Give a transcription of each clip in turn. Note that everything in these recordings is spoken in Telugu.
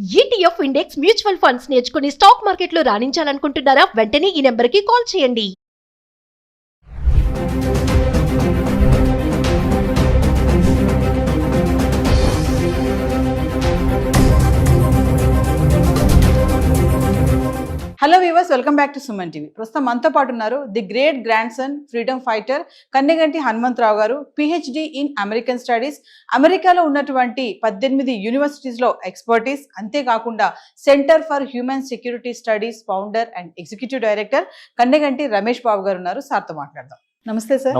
ETF ఇండెక్స్ మ్యూచువల్ ఫండ్స్ నేర్చుకుని స్టాక్ మార్కెట్లో రాణించాలనుకుంటున్నారా? వెంటనే ఈ నెంబర్కి కాల్ చేయండి. Hello viewers, welcome back to Suman TV. ప్రస్తుతం మనతో పాటు ఉన్నారు the great grandson freedom fighter Kanneganti Hanumantha Rao. PhD in American studies, అమెరికాలో ఉన్నటువంటి 18 యూనివర్సిటీస్లో ఎక్స్పర్టీస్, అంతేకాకుండా centre for human security studies founder and executive director Kanneganti Ramesh Babu గారు ఉన్నారు. సార్తో మాట్లాడదాం. నమస్తే సార్.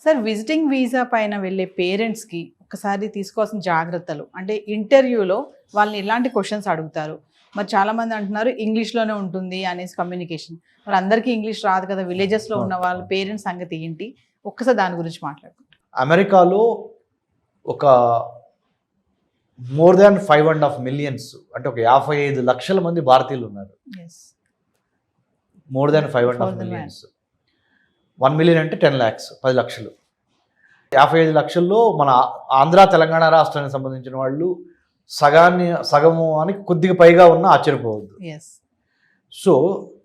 సార్, విజిటింగ్ వీసా పైన వెళ్ళే పేరెంట్స్కి ఒకసారి తీసుకోవాల్సిన జాగ్రత్తలు అంటే, ఇంటర్వ్యూలో వాళ్ళని ఎలాంటి క్వశ్చన్స్ అడుగుతారు? మరి చాలామంది అంటున్నారు ఇంగ్లీష్లోనే ఉంటుంది అనేసి కమ్యూనికేషన్. మరి అందరికీ ఇంగ్లీష్ రాదు కదా, విలేజెస్లో ఉన్న వాళ్ళ పేరెంట్స్ సంగతి ఏంటి? ఒక్కసారి దాని గురించి మాట్లాడుకుంటాం. అమెరికాలో ఒక మోర్ దాన్ 5.5 మిలియన్స్ అంటే ఒక 55 లక్షల మంది భారతీయులు ఉన్నారు. More than 5.5 millions. 1 మిలియన్ అంటే 10 lakhs, 10 లక్షలు. 55 లక్షల్లో మన ఆంధ్ర తెలంగాణ రాష్ట్రానికి సంబంధించిన వాళ్ళు సగము అని కొద్దిగా పైగా ఉన్న ఆశ్చర్యపోవద్దు. సో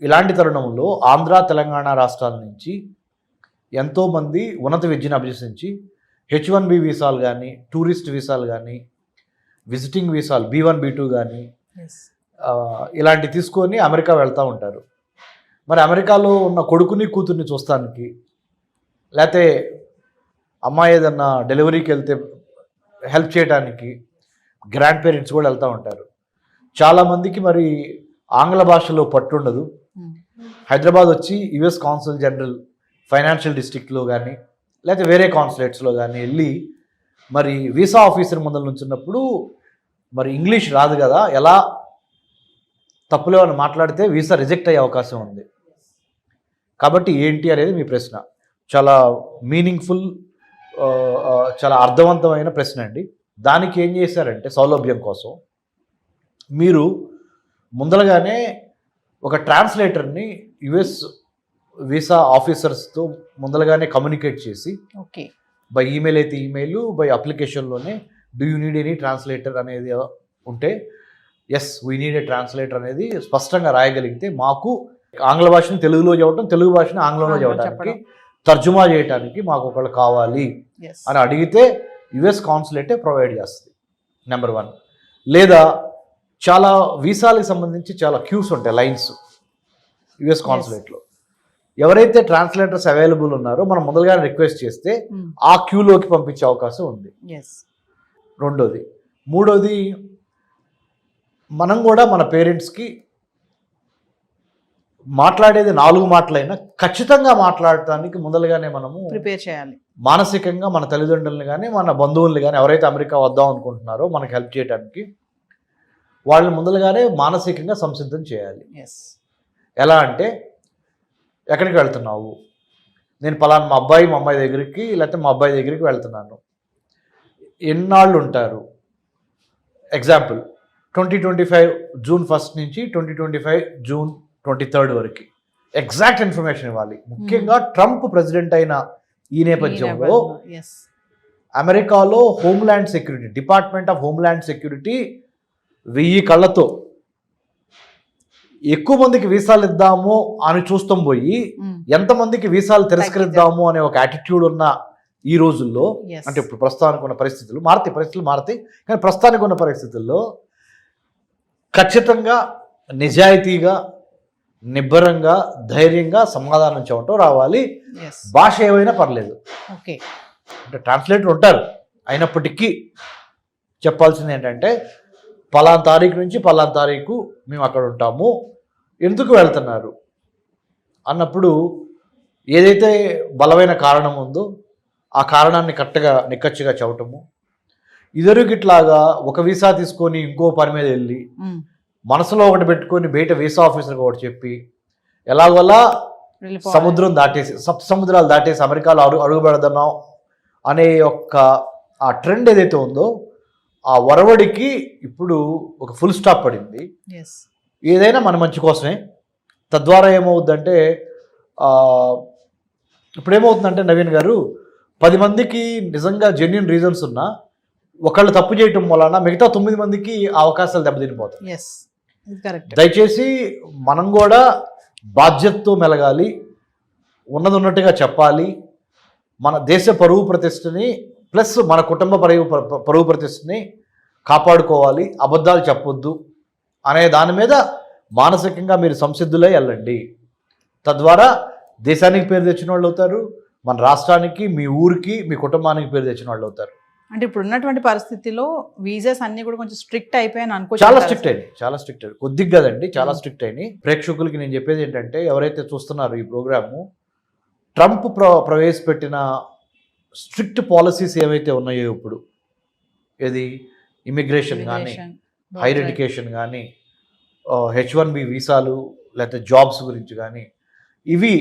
ఇలాంటి తరుణంలో ఆంధ్ర తెలంగాణ రాష్ట్రాల నుంచి ఎంతోమంది ఉన్నత విద్యను అభ్యసించి H1B వీసాలు కానీ, టూరిస్ట్ వీసాలు కానీ, విజిటింగ్ వీసాలు B1 B2 కానీ ఇలాంటివి తీసుకొని అమెరికా వెళ్తూ ఉంటారు. మరి అమెరికాలో ఉన్న కొడుకుని కూతుర్ని చూస్తానికి, లేకపోతే అమ్మాయి ఏదన్నా డెలివరీకి వెళ్తే హెల్ప్ చేయడానికి గ్రాండ్ పేరెంట్స్ కూడా వెళ్తూ ఉంటారు. చాలామందికి మరి ఆంగ్ల భాషలో పట్టుండదు. హైదరాబాద్ వచ్చి US కాన్సుల్ జనరల్ ఫైనాన్షియల్ డిస్ట్రిక్ట్లో కానీ, లేకపోతే వేరే కాన్సులేట్స్లో కానీ వెళ్ళి మరి వీసా ఆఫీసర్ ముందర నుంచున్నప్పుడు మరి ఇంగ్లీష్ రాదు కదా, ఎలా తప్పులో అని మాట్లాడితే వీసా రిజెక్ట్ అయ్యే అవకాశం ఉంది. కాబట్టి ఏంటి అనేది మీ ప్రశ్న. చాలా మీనింగ్ఫుల్, చాలా అర్థవంతమైన ప్రశ్న అండి. దానికి ఏం చేశారంటే, సౌలభ్యం కోసం మీరు ముందరగానే ఒక ట్రాన్స్లేటర్ని US వీసా ఆఫీసర్స్తో ముందరగానే కమ్యూనికేట్ చేసి, ఓకే, బై ఈమెయిల్ అయితే ఈమెయిల్, బై అప్లికేషన్లోనే do you need any translator అనేది ఉంటే yes we need a translator అనేది స్పష్టంగా రాయగలిగితే, మాకు ఆంగ్ల భాషని తెలుగులో చెప్పడం, తెలుగు భాషని ఆంగ్లంలో చెప్పడానికి, తర్జుమా చేయడానికి మాకు ఒకళ్ళు కావాలి అని అడిగితే US కాన్సులేటే ప్రొవైడ్ చేస్తుంది. నెంబర్ 1. లేదా చాలా వీసాలకు సంబంధించి చాలా క్యూస్ ఉంటాయి, లైన్స్ US కాన్సులేట్లో. ఎవరైతే ట్రాన్స్లేటర్స్ అవైలబుల్ ఉన్నారో మనం మొదలుగానే రిక్వెస్ట్ చేస్తే ఆ క్యూలోకి పంపించే అవకాశం ఉంది. రెండోది. మూడోది, మనం కూడా మన పేరెంట్స్కి మాట్లాడేది 4 మాటలైనా ఖచ్చితంగా మాట్లాడటానికి ముందలుగానే మనము ప్రిపేర్ చేయాలి. మానసికంగా మన తల్లిదండ్రులను కానీ, మన బంధువుల్ని కానీ, ఎవరైతే అమెరికా వద్దాం అనుకుంటున్నారో మనకు హెల్ప్ చేయడానికి వాళ్ళని ముందలుగానే మానసికంగా సంసిద్ధం చేయాలి. ఎలా అంటే, ఎక్కడికి వెళ్తున్నావు? నేను పలానా మా అమ్మాయి దగ్గరికి, లేకపోతే మా అబ్బాయి దగ్గరికి వెళ్తున్నాను. ఎన్నాళ్ళు ఉంటారు? ఎగ్జాంపుల్ 2025 జూన్ 1 నుంచి 2025 జూన్ 23 వరకు ఎగ్జాక్ట్ ఇన్ఫర్మేషన్ ఇవ్వాలి. ముఖ్యంగా ట్రంప్ ప్రెసిడెంట్ అయిన ఈ నేపథ్యంలో అమెరికాలో homeland security, department of homeland security 1000 కళ్ళతో ఎక్కువ మందికి వీసాలు ఇద్దాము అని చూస్తాం పోయి ఎంతమందికి వీసాలు తిరస్కరిద్దాము అనే ఒక యాటిట్యూడ్ ఉన్న ఈ రోజుల్లో, అంటే ఇప్పుడు ప్రస్తుతానికి ఉన్న పరిస్థితులు మారతాయి, కానీ ప్రస్తుతానికి ఉన్న పరిస్థితుల్లో ఖచ్చితంగా నిజాయితీగా, నిబ్బరంగా, ధైర్యంగా సమాధానం చెప్పటం రావాలి. భాష ఏమైనా పర్లేదు. ఓకే, అంటే ట్రాన్స్లేటర్ ఉంటారు, అయినప్పటికీ చెప్పాల్సింది ఏంటంటే, పలానా తారీఖు నుంచి పలానా తారీఖు మేము అక్కడ ఉంటాము, ఎందుకు వెళ్తున్నారు అన్నప్పుడు ఏదైతే బలమైన కారణం ఉందో ఆ కారణాన్ని కరెక్ట్గా నిక్కచ్చిగా చెప్పటము. ఇదివరకిట్లాగా ఒక వీసా తీసుకొని ఇంకో పని మీద వెళ్ళి మనసులో ఒకటి పెట్టుకొని బయట వీసా ఆఫీసర్కి ఒకటి చెప్పి ఎలాగోలా సముద్రం దాటేసి, సముద్రాలు దాటేసి అమెరికాలో అడుగు పెడదాం అనే ఆ ట్రెండ్ ఏదైతే ఉందో ఆ వరవడికి ఇప్పుడు ఒక ఫుల్ స్టాప్ పడింది. ఏదైనా మన మంచి కోసమే. తద్వారా ఏమవుద్దంటే, ఇప్పుడు ఏమవుతుందంటే నవీన్ గారు, 10 మందికి నిజంగా జెన్యూన్ రీజన్స్ ఉన్నా ఒకళ్ళు తప్పు చేయటం వలన మిగతా 9 మందికి ఆ అవకాశాలు దెబ్బతినిపోతాయి. ఎస్, ఇది కరెక్ట్. దయచేసి మనం కూడా బాధ్యతతో మెలగాలి, ఉన్నది ఉన్నట్టుగా చెప్పాలి, మన దేశ పరువు ప్రతిష్టని ప్లస్ మన కుటుంబ పరువు ప్రతిష్టని కాపాడుకోవాలి, అబద్ధాలు చెప్పొద్దు అనే దాని మీద మానసికంగా మీరు సంసిద్ధులై వెళ్ళండి. తద్వారా దేశానికి పేరు తెచ్చిన వాళ్ళు అవుతారు, మన రాష్ట్రానికి, మీ ఊరికి, మీ కుటుంబానికి పేరు తెచ్చిన వాళ్ళు అవుతారు. అంటే ఇప్పుడు ఉన్నటువంటి పరిస్థితిలో వీసాస్ అన్ని కూడా కొంచెం స్ట్రిక్ట్ అయిపోయాయని అనుకో. చాలా స్ట్రిక్ట్ అయినాయి, కొద్దిగా కదండి, చాలా స్ట్రిక్ట్ అయినాయి. ప్రేక్షకులకి నేను చెప్పేది ఏంటంటే, ఎవరైతే చూస్తున్నారో ఈ ప్రోగ్రాము, ట్రంప్ ప్రవేశపెట్టిన స్ట్రిక్ట్ పాలసీస్ ఏవైతే ఉన్నాయో ఇప్పుడు, ఏది ఇమిగ్రేషన్ కానీ, హైర్ ఎడ్యుకేషన్ కానీ, H1B వీసాలు, లేకపోతే జాబ్స్ గురించి కానీ, ఇవి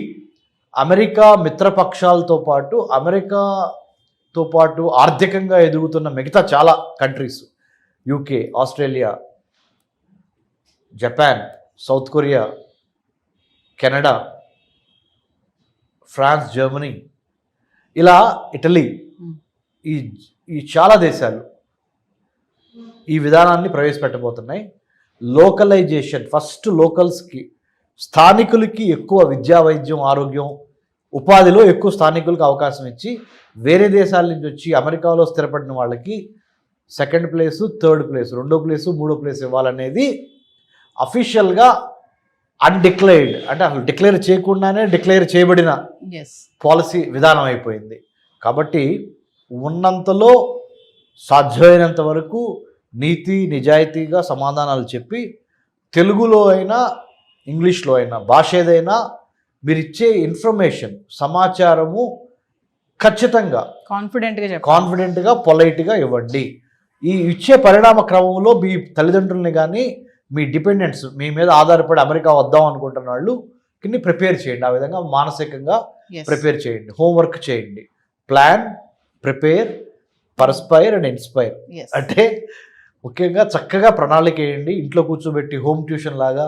అమెరికా మిత్రపక్షాలతో పాటు ఆర్థికంగా ఎదుగుతున్న మిగతా చాలా countries, UK, Australia, Japan, South Korea, Canada, France, Germany, ఇలా ఇటలీ, ఈ చాలా దేశాలు ఈ విధానాన్ని ప్రవేశపెట్టబోతున్నాయి. లోకలైజేషన్, ఫస్ట్ లోకల్స్కి, స్థానికులకి ఎక్కువ విద్యా, వైద్యం, ఆరోగ్యం, ఉపాధిలో ఎక్కువ స్థానికులకు అవకాశం ఇచ్చి, వేరే దేశాల నుంచి వచ్చి అమెరికాలో స్థిరపడిన వాళ్ళకి సెకండ్ ప్లేసు, థర్డ్ ప్లేసు, 2వ ప్లేసు, 3వ ప్లేసు ఇవ్వాలనేది అఫీషియల్గా అన్డిక్లేర్డ్, అంటే అసలు డిక్లేర్ చేయకుండానే డిక్లేర్ చేయబడిన పాలసీ విధానం అయిపోయింది. కాబట్టి ఉన్నంతలో సాధ్యమైనంత వరకు నీతి నిజాయితీగా సమాధానాలు చెప్పి, తెలుగులో అయినా ఇంగ్లీష్లో అయినా, భాష ఏదైనా మీరు ఇచ్చే ఇన్ఫర్మేషన్, సమాచారము ఖచ్చితంగా కాన్ఫిడెంట్గా పొలైట్గా ఇవ్వండి. ఈ ఇచ్చే పరిణామ క్రమంలో మీ తల్లిదండ్రుల్ని కానీ, మీ డిపెండెంట్స్, మీ మీద ఆధారపడి అమెరికా వద్దాం అనుకుంటున్న వాళ్ళు కింద ప్రిపేర్ చేయండి. ఆ విధంగా మానసికంగా ప్రిపేర్ చేయండి, హోంవర్క్ చేయండి. Plan, prepare, perspire and inspire. అంటే ముఖ్యంగా చక్కగా ప్రణాళిక వేయండి. ఇంట్లో కూర్చోబెట్టి హోమ్ ట్యూషన్ లాగా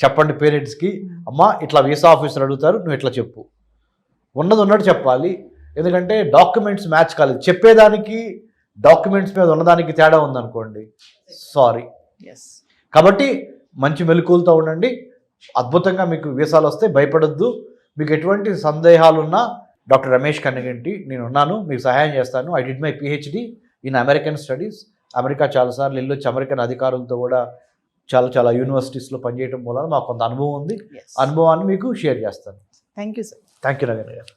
చెప్పండి పేరెంట్స్కి, అమ్మ ఇట్లా వీసా ఆఫీసర్ అడుగుతారు, నువ్వు ఇట్లా చెప్పు, ఉన్నది ఉన్నట్టు చెప్పాలి. ఎందుకంటే డాక్యుమెంట్స్ మ్యాచ్ కాలేదు, చెప్పేదానికి డాక్యుమెంట్స్ మీద ఉన్నదానికి తేడా ఉందనుకోండి, సారీ. కాబట్టి మంచి మెలకువలతో ఉండండి, అద్భుతంగా మీకు వీసాలు వస్తే భయపడొద్దు. మీకు ఎటువంటి సందేహాలున్నా డాక్టర్ రమేష్ కన్నగంటి నేనున్నాను, మీకు సహాయం చేస్తాను. I did my PhD in American studies. America చాలాసార్లు వెళ్ళొచ్చి అమెరికన్ అధికారులతో కూడా చాలా యూనివర్సిటీస్లో పనిచేయడం వల్ల మాకు కొంత అనుభవం ఉంది. అనుభవాన్ని మీకు షేర్ చేస్తాను. Thank you sir. Thank you Nagendra గారు.